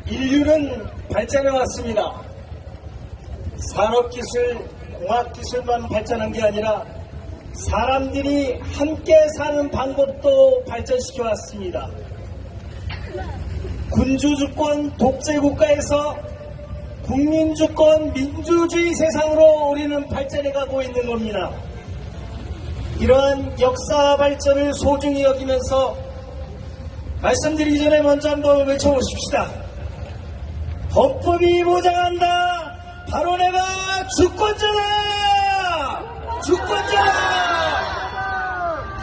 인류는 발전해 왔습니다. 산업기술, 공학기술만 발전한 게 아니라 사람들이 함께 사는 방법도 발전시켜 왔습니다. 군주주권 독재국가에서 국민주권 민주주의 세상으로 우리는 발전해 가고 있는 겁니다. 이러한 역사 발전을 소중히 여기면서 말씀드리기 전에 먼저 한번 외쳐보십시다. 헌법이 보장한다. 바로 내가 주권자다. 주권자다.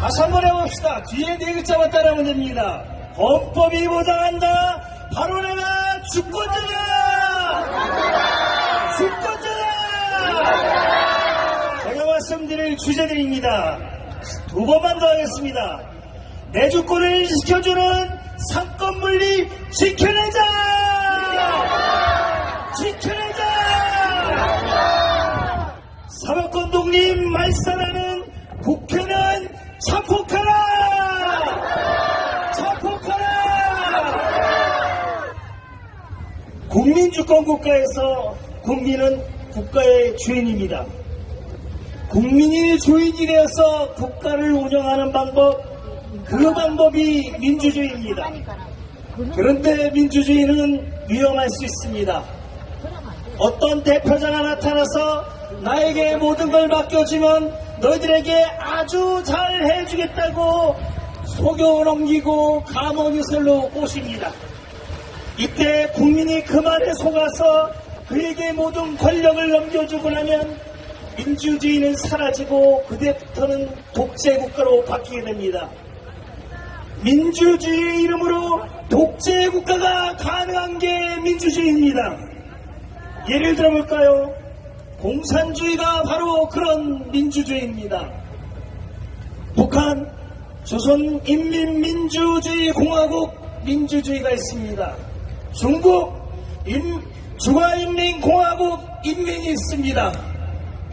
다시 한번 해봅시다. 뒤에 네 글자만 따라하면 됩니다. 헌법이 보장한다. 바로 내가 주권자다. 주권자다. 제가 말씀드릴 주제들입니다. 두 번만 더 하겠습니다. 내 주권을 지켜주는 상권분리 지켜내자! 지켜내자! 사법권 독립 말살하는 국회는 자폭하라! 자폭하라! 국민주권 국가에서 국민은 국가의 주인입니다. 국민이 주인이 되어서 국가를 운영하는 방법, 그 방법이 민주주의입니다. 그런데 민주주의는 위험할 수 있습니다. 어떤 대표자가 나타나서 나에게 모든 걸 맡겨주면 너희들에게 아주 잘 해주겠다고 속여 넘기고 감언이슬로 꼬십니다. 이때 국민이 그 말에 속아서 그에게 모든 권력을 넘겨주고 나면 민주주의는 사라지고 그때부터는 독재국가로 바뀌게 됩니다. 민주주의의 이름으로 독재국가가 가능한 게 민주주의입니다. 예를 들어볼까요? 공산주의가 바로 그런 민주주의입니다. 북한 조선인민민주주의공화국 민주주의가 있습니다. 중국 중화인민공화국 인민이 있습니다.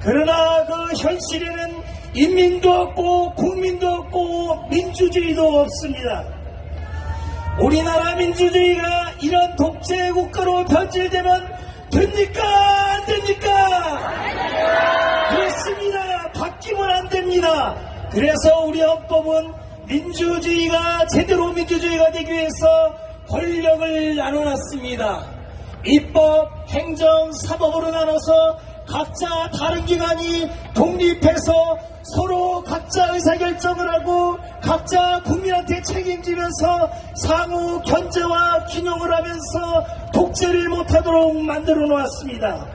그러나 그 현실에는 인민도 없고 국민도 없고 민주주의도 없습니다. 우리나라 민주주의가 이런 독재국가로 변질되면 됩니까? 안 됩니까? 그렇습니다. 바뀌면 안 됩니다. 그래서 우리 헌법은 민주주의가 제대로 민주주의가 되기 위해서 권력을 나눠놨습니다. 입법, 행정, 사법으로 나눠서 각자 다른 기관이 독립해서 서로 각자 의사결정을 하고 각자 국민한테 책임지면서 상호 견제와 균형을 하면서 독재를 못하도록 만들어 놓았습니다.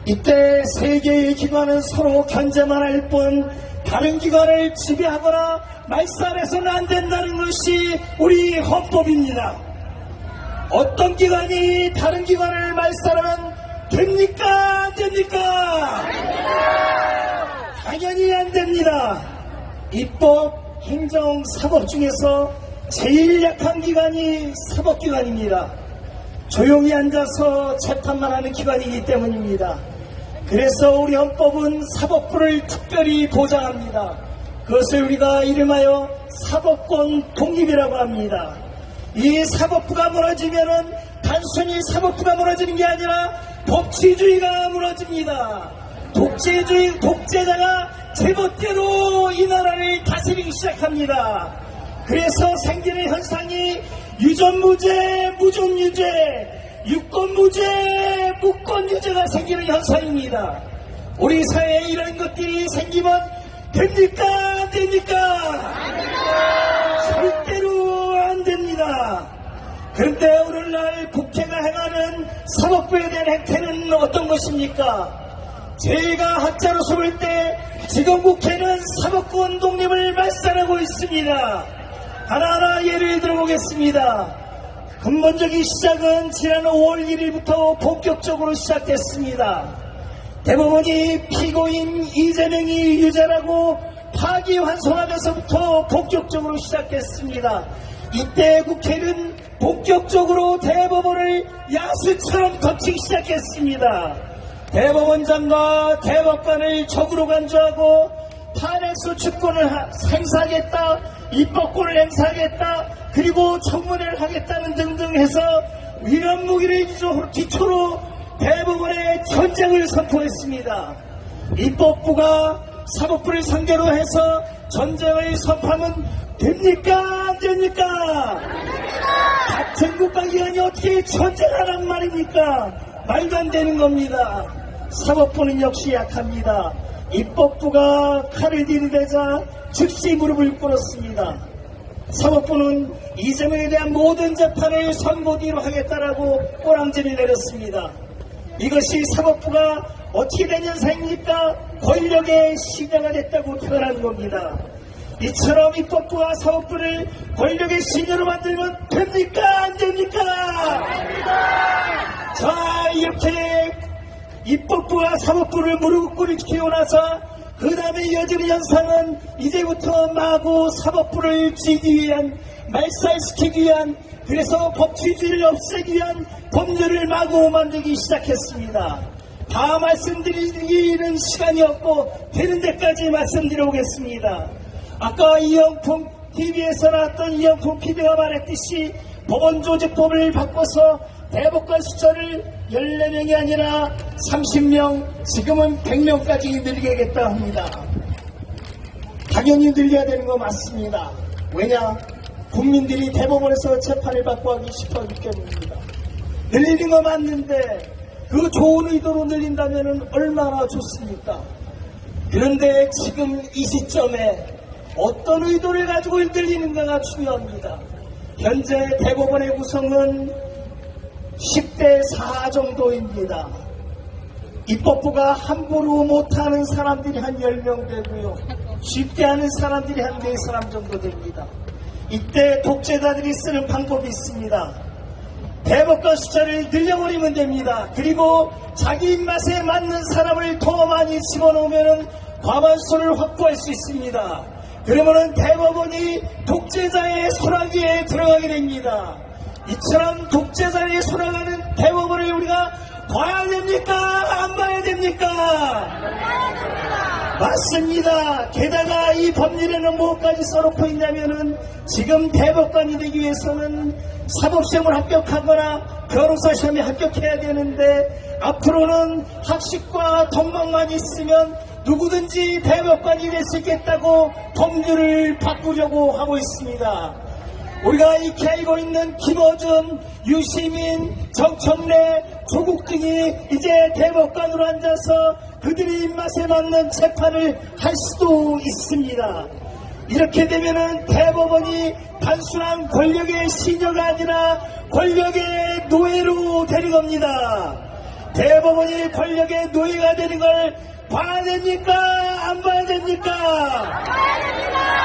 이때 세 개의 기관은 서로 견제만 할 뿐 다른 기관을 지배하거나 말살해서는 안 된다는 것이 우리 헌법입니다. 어떤 기관이 다른 기관을 말살하면 됩니까? 안 됩니까? 당연히 안 됩니다. 입법, 행정, 사법 중에서 제일 약한 기관이 사법기관입니다. 조용히 앉아서 재판만 하는 기관이기 때문입니다. 그래서 우리 헌법은 사법부를 특별히 보장합니다. 그것을 우리가 이름하여 사법권 독립이라고 합니다. 이 사법부가 무너지면은 단순히 사법부가 무너지는 게 아니라 법치주의가 무너집니다. 독재자가 제멋대로 이 나라를 다스리기 시작합니다. 그래서 생기는 현상이 유전무죄, 무전유죄, 유권무죄, 무권유죄가 생기는 현상입니다. 우리 사회에 이런 것들이 생기면 됩니까? 안 됩니까? 절대로 안 됩니다. 그런데 오늘날 국회가 행하는 사법부에 대한 행태는 어떤 것입니까? 제가 학자로서 볼 때 지금 국회는 사법권 독립을 말살하고 있습니다. 하나하나 예를 들어보겠습니다. 근본적인 시작은 지난 5월 1일부터 본격적으로 시작됐습니다. 대법원이 피고인 이재명이 유죄라고 파기환송하면서부터 본격적으로 시작됐습니다. 이때 국회는 본격적으로 대법원을 야수처럼 덮치기 시작했습니다. 대법원장과 대법관을 적으로 간주하고 탄핵소추권을 행사하겠다, 입법권을 행사하겠다, 그리고 청문회를 하겠다는 등등 해서 이런 무기를 기초로 대법원에 전쟁을 선포했습니다. 입법부가 사법부를 상대로 해서 전쟁을 선포하면 됩니까? 안 됩니까? 같은 국가기관이 어떻게 전쟁하란 말입니까? 말도 안 되는 겁니다. 사법부는 역시 약합니다. 입법부가 칼을 들이대자 즉시 무릎을 꿇었습니다. 사법부는 이재명에 대한 모든 재판을 선고 뒤로 하겠다라고 꼬랑지를 내렸습니다. 이것이 사법부가 어떻게 된 현상입니까? 권력의 시녀가 됐다고 표현하는 겁니다. 이처럼 입법부와 사법부를 권력의 시녀로 만들면 됩니까? 안 됩니까? 자, 이렇게 입법부와 사법부를 무릎 꿇기고 나서 그 다음에 이어지는 현상은 이제부터 마구 사법부를 쥐기 위한, 말살시키기 위한, 그래서 법치주의를 없애기 위한 법률을 마구 만들기 시작했습니다. 다 말씀드리기는 시간이 없고 되는 데까지 말씀드려보겠습니다. 아까 이영풍 TV에서 나왔던 이영풍 PD가 말했듯이 법원조직법을 바꿔서 대법관 숫자를 14명이 아니라 30명, 지금은 100명까지 늘리겠다 합니다. 당연히 늘려야 되는 거 맞습니다. 왜냐? 국민들이 대법원에서 재판을 받고 하기 싶어하기 때문입니다. 늘리는 거 맞는데 그 좋은 의도로 늘린다면 얼마나 좋습니까? 그런데 지금 이 시점에 어떤 의도를 가지고 늘리는가가 중요합니다. 현재 대법원의 구성은 10대 4 정도입니다. 입법부가 함부로 못하는 사람들이 한 10명 되고요. 쉽게 하는 사람들이 한 4사람 정도 됩니다. 이때 독재자들이 쓰는 방법이 있습니다. 대법관 숫자를 늘려버리면 됩니다. 그리고 자기 입맛에 맞는 사람을 더 많이 집어넣으면 과반수를 확보할 수 있습니다. 그러면 대법원이 독재자의 손아귀에 들어가게 됩니다. 이처럼 독재자의 손아가는 대법원을 우리가 봐야 됩니까? 안 봐야 됩니까? 맞습니다. 게다가 이 법률에는 뭐까지 써놓고 있냐면은 지금 대법관이 되기 위해서는 사법시험을 합격하거나 변호사 시험에 합격해야 되는데 앞으로는 학식과 덕망만 있으면 누구든지 대법관이 될 수 있겠다고 법률을 바꾸려고 하고 있습니다. 우리가 익히 알고 있는 김어준, 유시민, 정청래, 조국 등이 이제 대법관으로 앉아서 그들의 입맛에 맞는 재판을 할 수도 있습니다. 이렇게 되면은 대법원이 단순한 권력의 시녀가 아니라 권력의 노예로 되는 겁니다. 대법원이 권력의 노예가 되는 걸 봐야 됩니까? 안 봐야 됩니까?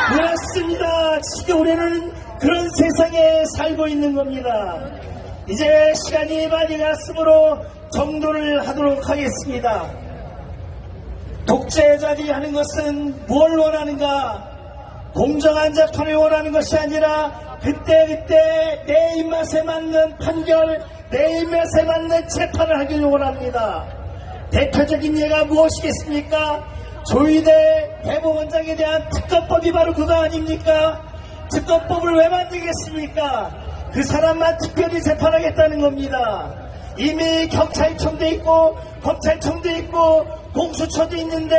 그렇습니다. 지금 우리는 그런 세상에 살고 있는 겁니다. 이제 시간이 많이 갔으므로 정도를 하도록 하겠습니다. 독재자들이 하는 것은 뭘 원하는가? 공정한 재판을 원하는 것이 아니라 그때그때 내 입맛에 맞는 판결, 내 입맛에 맞는 재판을 하기를 원합니다. 대표적인 예가 무엇이겠습니까? 조희대 대법원장에 대한 특검법이 바로 그거 아닙니까? 특검법을 왜 만들겠습니까? 그 사람만 특별히 재판하겠다는 겁니다. 이미 경찰청도 있고 검찰청도 있고 공수처도 있는데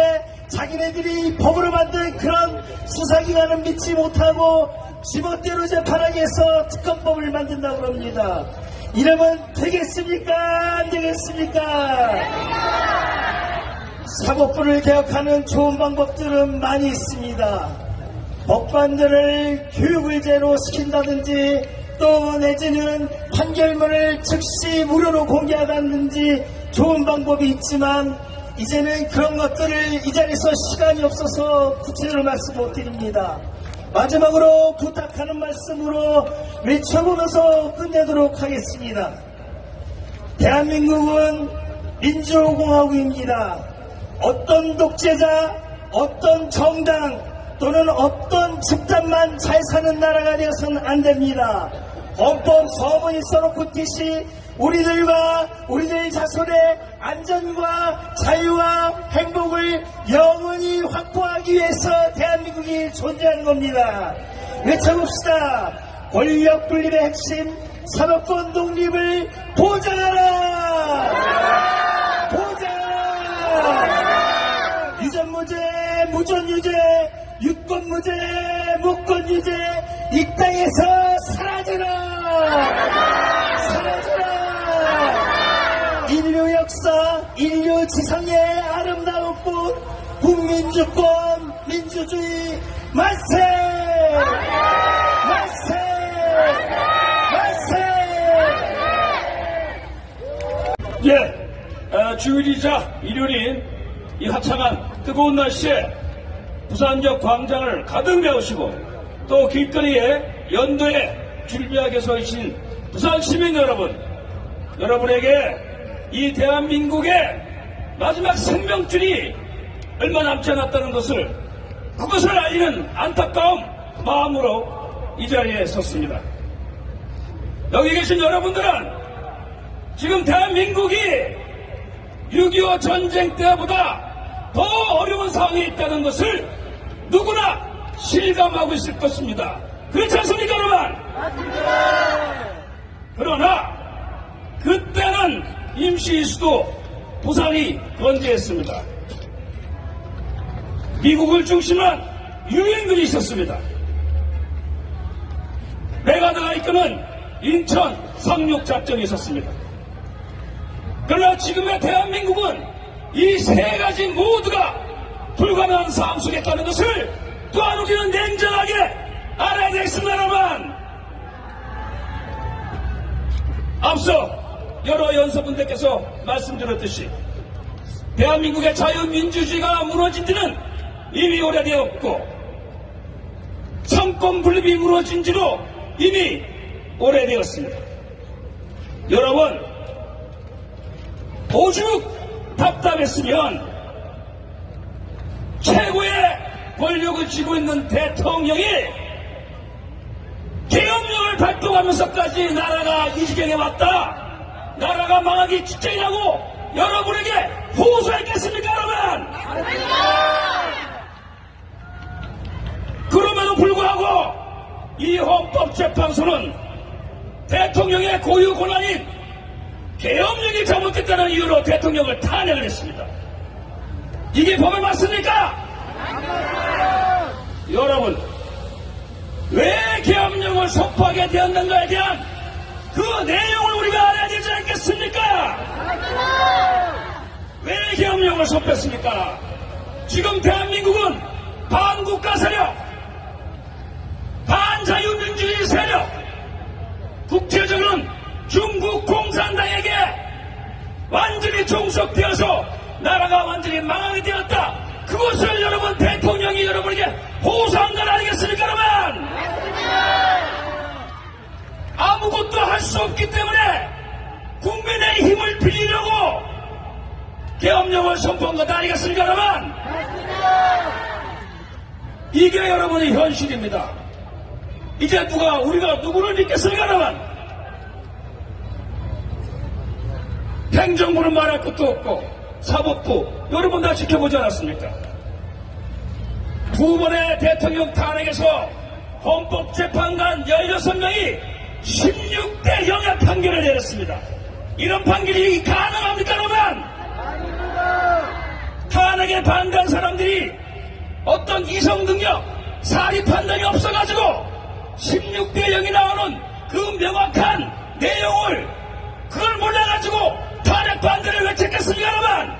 자기네들이 법으로 만든 그런 수사기관은 믿지 못하고 지멋대로 재판하기 위해서 특검법을 만든다고 합니다. 이러면 되겠습니까? 안 되겠습니까? 사법부를 개혁하는 좋은 방법들은 많이 있습니다. 법관들을 교육을 제로 시킨다든지 또 내지는 판결문을 즉시 무료로 공개하다든지 좋은 방법이 있지만 이제는 그런 것들을 이 자리에서 시간이 없어서 구체적으로 말씀 못 드립니다. 마지막으로 부탁하는 말씀으로 외쳐보면서 끝내도록 하겠습니다. 대한민국은 민주공화국입니다. 어떤 독재자, 어떤 정당 또는 어떤 집단만 잘 사는 나라가 되어서는 안 됩니다. 헌법 서문이 써놓고 있듯이 우리들과 우리들 자손의 안전과 자유와 행복을 영원히 확보하기 위해서 대한민국이 존재하는 겁니다. 외쳐봅시다. 권력 분립의 핵심 사법권 독립을 보장하라! 보장하라! 유전무죄, 무전유죄, 유권무죄, 무권유죄 이 땅에서 사라져라! 사라져라! 인류 역사, 인류 지상의 아름다운 꽃 국민주권, 민주주의 만세! 만세! 만세! 예, 주일이자 일요일인 이 화창한 뜨거운 날씨에 부산역 광장을 가득 메우시고 또 길거리에 연도에 줄비하게 서 계신 부산 시민 여러분, 여러분에게 이 대한민국의 마지막 생명줄이 얼마 남지 않았다는 것을 그것을 알리는 안타까운 마음으로 이 자리에 섰습니다. 여기 계신 여러분들은 지금 대한민국이 6.25 전쟁 때보다 더 어려운 상황에 있다는 것을 누구나 실감하고 있을 것입니다. 그렇지 않습니까, 여러분? 그러나 그때는 임시 수도 부산이 건재했습니다. 미국을 중심한 유엔군이 있었습니다. 메가드가 이끄는 인천 상륙작전이 있었습니다. 그러나 지금의 대한민국은 이 세 가지 모두가 불가능한 상황 속에 있다는 것을 또한 우리는 냉정하게 알아야 되겠습니다, 여러분. 앞서 여러 연서분들께서 말씀드렸듯이 대한민국의 자유민주주의가 무너진 지는 이미 오래되었고 정권 분립이 무너진 지도 이미 오래되었습니다. 여러분, 오죽 답답했으면 최고의 권력을 쥐고 있는 대통령이 계엄령을 발동하면서까지 나라가 이 지경에 왔다, 나라가 망하기 직전이라고 여러분에게 호소했겠습니까, 여러분? 그럼에도 불구하고 이 헌법재판소는 대통령의 고유 권한인 계엄령이 잘못됐다는 이유로 대통령을 탄핵을 했습니다. 이게 법에 맞습니까? 여러분, 왜 계엄령을 선포하게 되었는가에 대한 그 내용을 우리가 알아야 되지 않겠습니까? 왜 계엄령을 선포했습니까? 지금 대한민국은 반국가 세력, 반자유민주주의 세력, 국제적으로는 중국 공산당에게 완전히 종속되어서 나라가 완전히 망하게 되었다. 그것을 여러분 대통령이 여러분에게 호소한 건 아니겠습니까, 여러분? 아무것도 할 수 없기 때문에 국민의 힘을 빌리려고 계엄령을 선포한 것 아니겠습니까, 여러분? 이게 여러분의 현실입니다. 이제 우리가 누구를 믿겠습니까, 여러분? 행정부는 말할 것도 없고 사법부 여러분 다 지켜보지 않았습니까? 두 번의 대통령 탄핵에서 헌법재판관 16명이 16대 0의 판결을 내렸습니다. 이런 판결이 가능합니까, 여러분? 탄핵에 반대한 사람들이 어떤 이성능력, 사리 판단이 없어가지고 16대 0이 나오는 그 명확한 내용을 그걸 몰라가지고 탄핵 반대를 외쳤겠습니까, 여러분?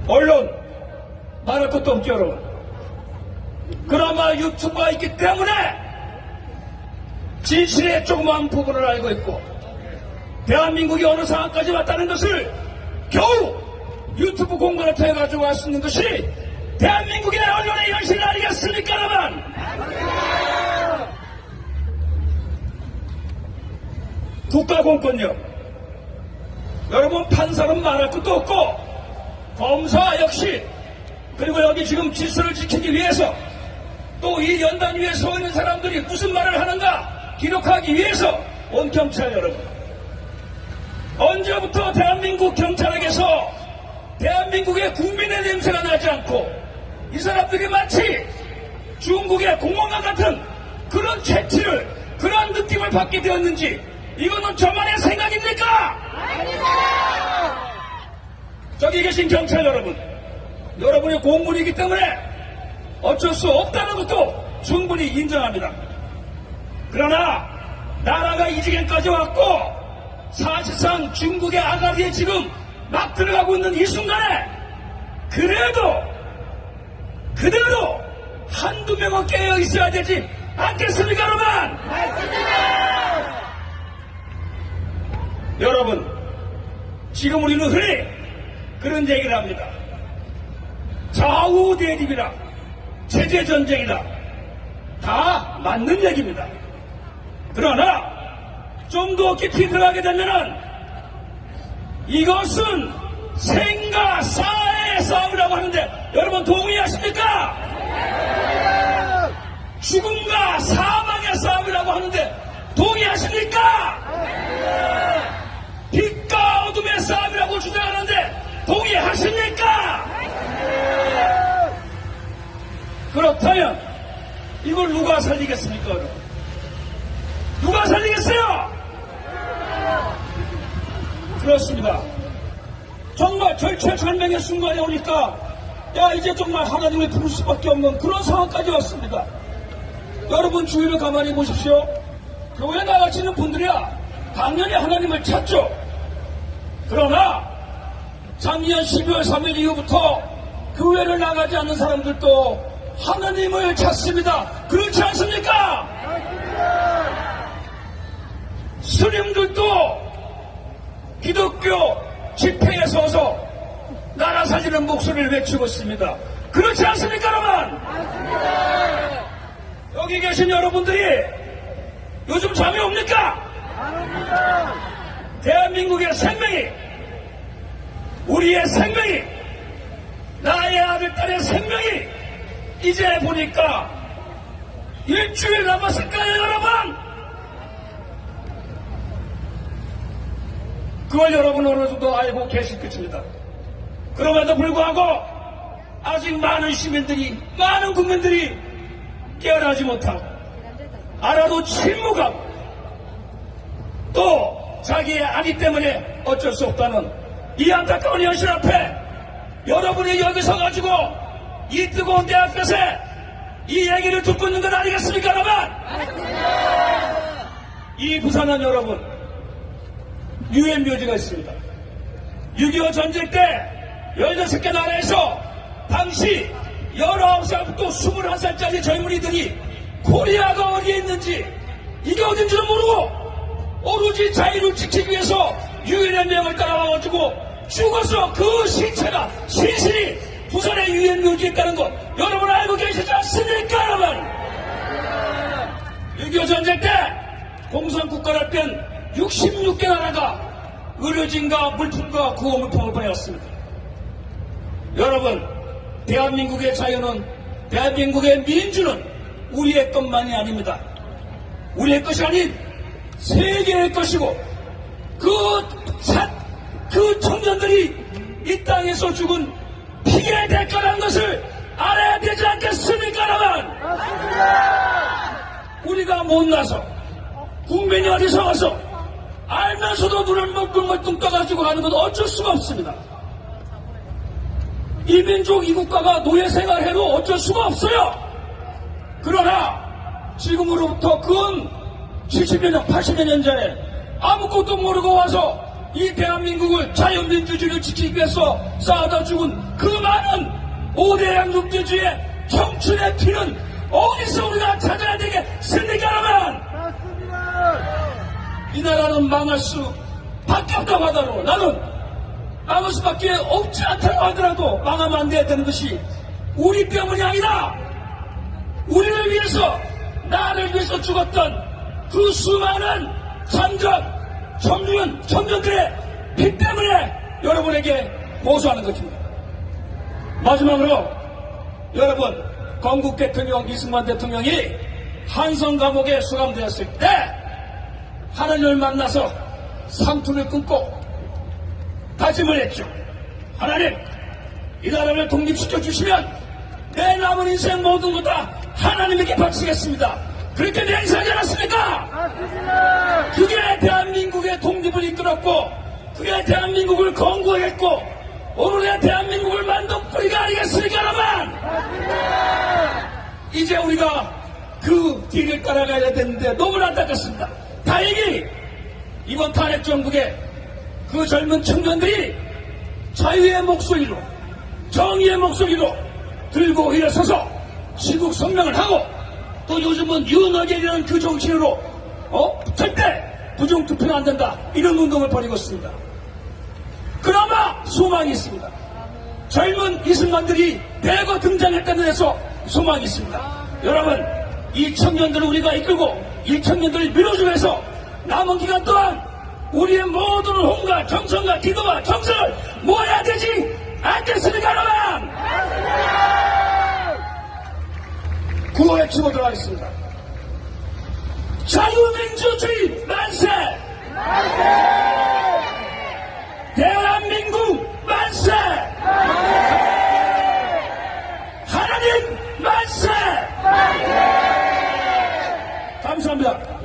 언론 말할 것도 없죠, 여러분. 그나마 유튜브가 있기 때문에 진실의 조그마한 부분을 알고 있고 대한민국이 어느 상황까지 왔다는 것을 겨우 유튜브 공간을 통해 가지고 알 수 있는 것이 대한민국의 언론의 현실 아니겠습니까, 여러분? 국가공권력, 여러분 판사는 말할 것도 없고 검사 역시, 그리고 여기 지금 질서를 지키기 위해서 또 이 연단 위에 서 있는 사람들이 무슨 말을 하는가 기록하기 위해서 온 경찰 여러분, 언제부터 대한민국 경찰에게서 대한민국의 국민의 냄새가 나지 않고 이 사람들이 마치 중국의 공원과 같은 그런 채취를, 그런 느낌을 받게 되었는지, 이거는 저만의 생각입니까? 아닙니다! 저기 계신 경찰 여러분, 여러분의 공무원이기 때문에 어쩔 수 없다는 것도 충분히 인정합니다. 그러나 나라가 이 지경까지 왔고 사실상 중국의 아가리에 지금 막 들어가고 있는 이 순간에 그래도 그대로 한두 명은 깨어 있어야 되지 않겠습니까, 여러분? 맞습니다! 여러분, 지금 우리는 흔히 그런 얘기를 합니다. 좌우 대립이다, 체제 전쟁이다. 다 맞는 얘기입니다. 그러나 좀 더 깊이 들어가게 되면은 이것은 생과 사의 싸움이라고 하는데 여러분 동의하십니까? 죽음과 사망의 싸움이라고 하는데 동의하십니까? 빛과 어둠의 싸움이라고 주장하는데 동의하십니까? 그렇다면 이걸 누가 살리겠습니까, 여러분? 누가 살리겠어요? 그렇습니다. 정말 절체절명의 순간에 오니까 야, 이제 정말 하나님을 부를 수밖에 없는 그런 상황까지 왔습니다. 여러분 주위를 가만히 보십시오. 교회 나가시는 분들이야 당연히 하나님을 찾죠. 그러나 작년 12월 3일 이후부터 교회를 나가지 않는 사람들도 하나님을 찾습니다. 그렇지 않습니까? 스님들도 기독교 집회에 서서 나라 살리는 목소리를 외치고 있습니다. 그렇지 않습니까, 여러분? 여기 계신 여러분들이 요즘 잠이 옵니까? 대한민국의 생명이, 우리의 생명이, 나의 아들, 딸의 생명이 이제 보니까 일주일 남았을까요, 여러분? 그걸 여러분은 어느 정도 알고 계실 것입니다. 그럼에도 불구하고 아직 많은 시민들이, 많은 국민들이 깨어나지 못하고 알아도 침묵하고 또 자기의 아기 때문에 어쩔 수 없다는 이 안타까운 현실 앞에 여러분이 여기 서가지고 이 뜨거운 때 앞에서 이 얘기를 듣고 있는 건 아니겠습니까, 여러분? 이 부산은 여러분 유엔 묘지가 있습니다. 6.25 전쟁 때 16개 나라에서 당시 19살부터 21살짜리 젊은이들이 코리아가 어디에 있는지 이게 어딘지도 모르고 오로지 자유를 지키기 위해서 유엔의 명을 따라와가지고 죽어서 그 시체가 신실히 부산의 유엔 묘지에 있다는 거 여러분 알고 계시지 않습니까, 여러분? 6.25 전쟁 때 공산국가를 뺀 66개 나라가 의료진과 물품과 구호물품을 보내왔습니다. 여러분, 대한민국의 자유는, 대한민국의 민주는 우리의 것만이 아닙니다. 우리의 것이 아닌 세계의 것이고 그 청년들이 이 땅에서 죽은 피해의 대가라는 것을 알아야 되지 않겠습니까, 여러분? 우리가 못나서 국민이 어리석어서 알면서도 눈을 멀뚱멀뚱 떠가지고 하는 건 어쩔 수가 없습니다. 이 민족, 이 국가가 노예 생활해도 어쩔 수가 없어요. 그러나 지금으로부터 근 70여 년, 80여 년 전에 아무것도 모르고 와서 이 대한민국을 자유민주주의를 지키기 위해서 싸우다 죽은 그 많은 5대 양육주주의 청춘의 피는 어디서 우리가 찾아야 되겠습니까, 여러분? 이 나라는 망할 수밖에 없다고 하더라도 나는 망할 수밖에 없지 않다고 하더라도 망하면 안 돼야 되는 것이 우리 때문이 아니라 우리를 위해서, 나를 위해서 죽었던 그 수많은 청년들의 피 때문에 여러분에게 보수하는 것입니다. 마지막으로 여러분, 건국 대통령 이승만 대통령이 한성 감옥에 수감되었을 때 하나님을 만나서 상투를 끊고 다짐을 했죠. 하나님, 이 나라를 독립시켜 주시면 내 남은 인생 모든 것 다 하나님에게 바치겠습니다. 그렇게 맹세하지 않았습니까? 그게 대한민국의 독립을 이끌었고 그게 대한민국을 건국했고 오늘의 대한민국을 만든 뿌리가 아니겠습니까 여러분? 이제 우리가 그 길을 따라가야 되는데 너무나 안타깝습니다. 다행히 이번 탄핵 정국에 그 젊은 청년들이 자유의 목소리로 정의의 목소리로 들고 일어서서 시국 성명을 하고 또 요즘은 윤석열이라는 그 정치인으로 절대 부정투표는 안 된다 이런 운동을 벌이고 있습니다. 그나마 소망이 있습니다. 젊은 이승만들이 대거 등장했다는 데서 소망이 있습니다. 여러분 이 청년들을 우리가 이끌고 이 청년들을 밀어주기 위해서 남은 기간 동안 우리의 모든 혼과 정성과 기도와 정성을 모아야 되지 않겠습니까 여러분? 구호에 치고 들어가겠습니다. 자유민주주의 만세! 대한민국 만세! 하나님 만세! 감사합니다.